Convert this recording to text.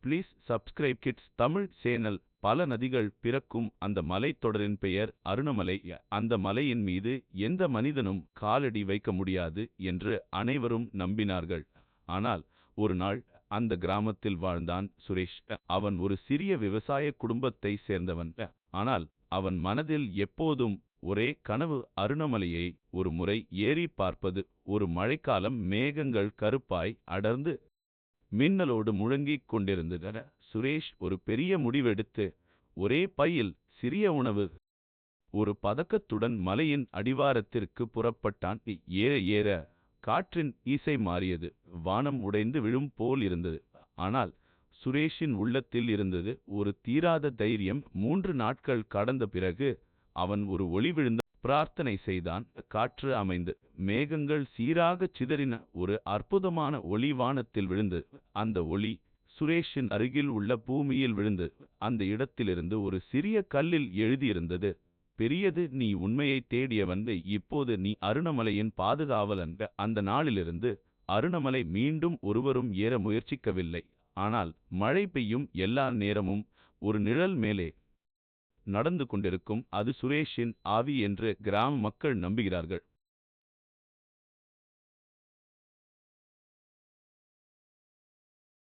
Please subscribe kids Tamil channel. பல நதிகள் பிறக்கும் அந்த மலைத்தொடரின் பெயர் அருணமலை. அந்த மலையின் மீது எந்த மனிதனும் காலடி வைக்க முடியாது என்று அனைவரும் நம்பினார்கள். ஆனால் ஒரு நாள் அந்த கிராமத்தில் வாழ்ந்தான் சுரேஷ். அவன் ஒரு சிறிய விவசாய குடும்பத்தை சேர்ந்தவன். ஆனால் அவன் மனதில் எப்போதும் ஒரே கனவு, அருணமலையை ஒரு முறை ஏறி பார்ப்பது. ஒரு மழைக்காலம், மேகங்கள் கருப்பாய் அடர்ந்து மின்னலோடு முழங்கிக் கொண்டிருந்தன. சுரேஷ் ஒரு பெரிய முடிவெடுத்து ஒரே பையில் சிறிய உணவு, ஒரு பதக்கத்துடன் மலையின் அடிவாரத்திற்கு புறப்பட்டான். ஏற ஏற காற்றின் இசை மாறியது. வானம் உடைந்து விழும் போல் இருந்தது. ஆனால் சுரேஷின் உள்ளத்தில் இருந்தது ஒரு தீராத தைரியம். 3 நாட்கள் கடந்த பிறகு அவன் ஒரு ஒளி விழுந்த பிரார்த்தனை செய்தான். காற்று அமைந்து மேகங்கள் சீராகச் சிதறின. ஒரு அற்புதமான ஒளி வானத்தில் விழுந்தது. அந்த ஒளி சுரேஷின் அருகில் உள்ள பூமியில் விழுந்தது. அந்த இடத்திலிருந்து ஒரு சிறிய கல்லில் எழுதியிருந்தது: பெரியது, நீ உண்மையை தேடியவன், இப்போது நீ அருணமலையின் பாதுகாவலன். அந்த நாளிலிருந்து அருணமலை மீண்டும் ஒருவரும் ஏற முயற்சிக்கவில்லை. ஆனால் மழை பெய்யும் எல்லா நேரமும் ஒரு நிழல் மேலே நடந்து கொண்டிருக்கும். அது சுரேஷின் ஆவி என்று கிராம மக்கள் நம்புகிறார்கள்.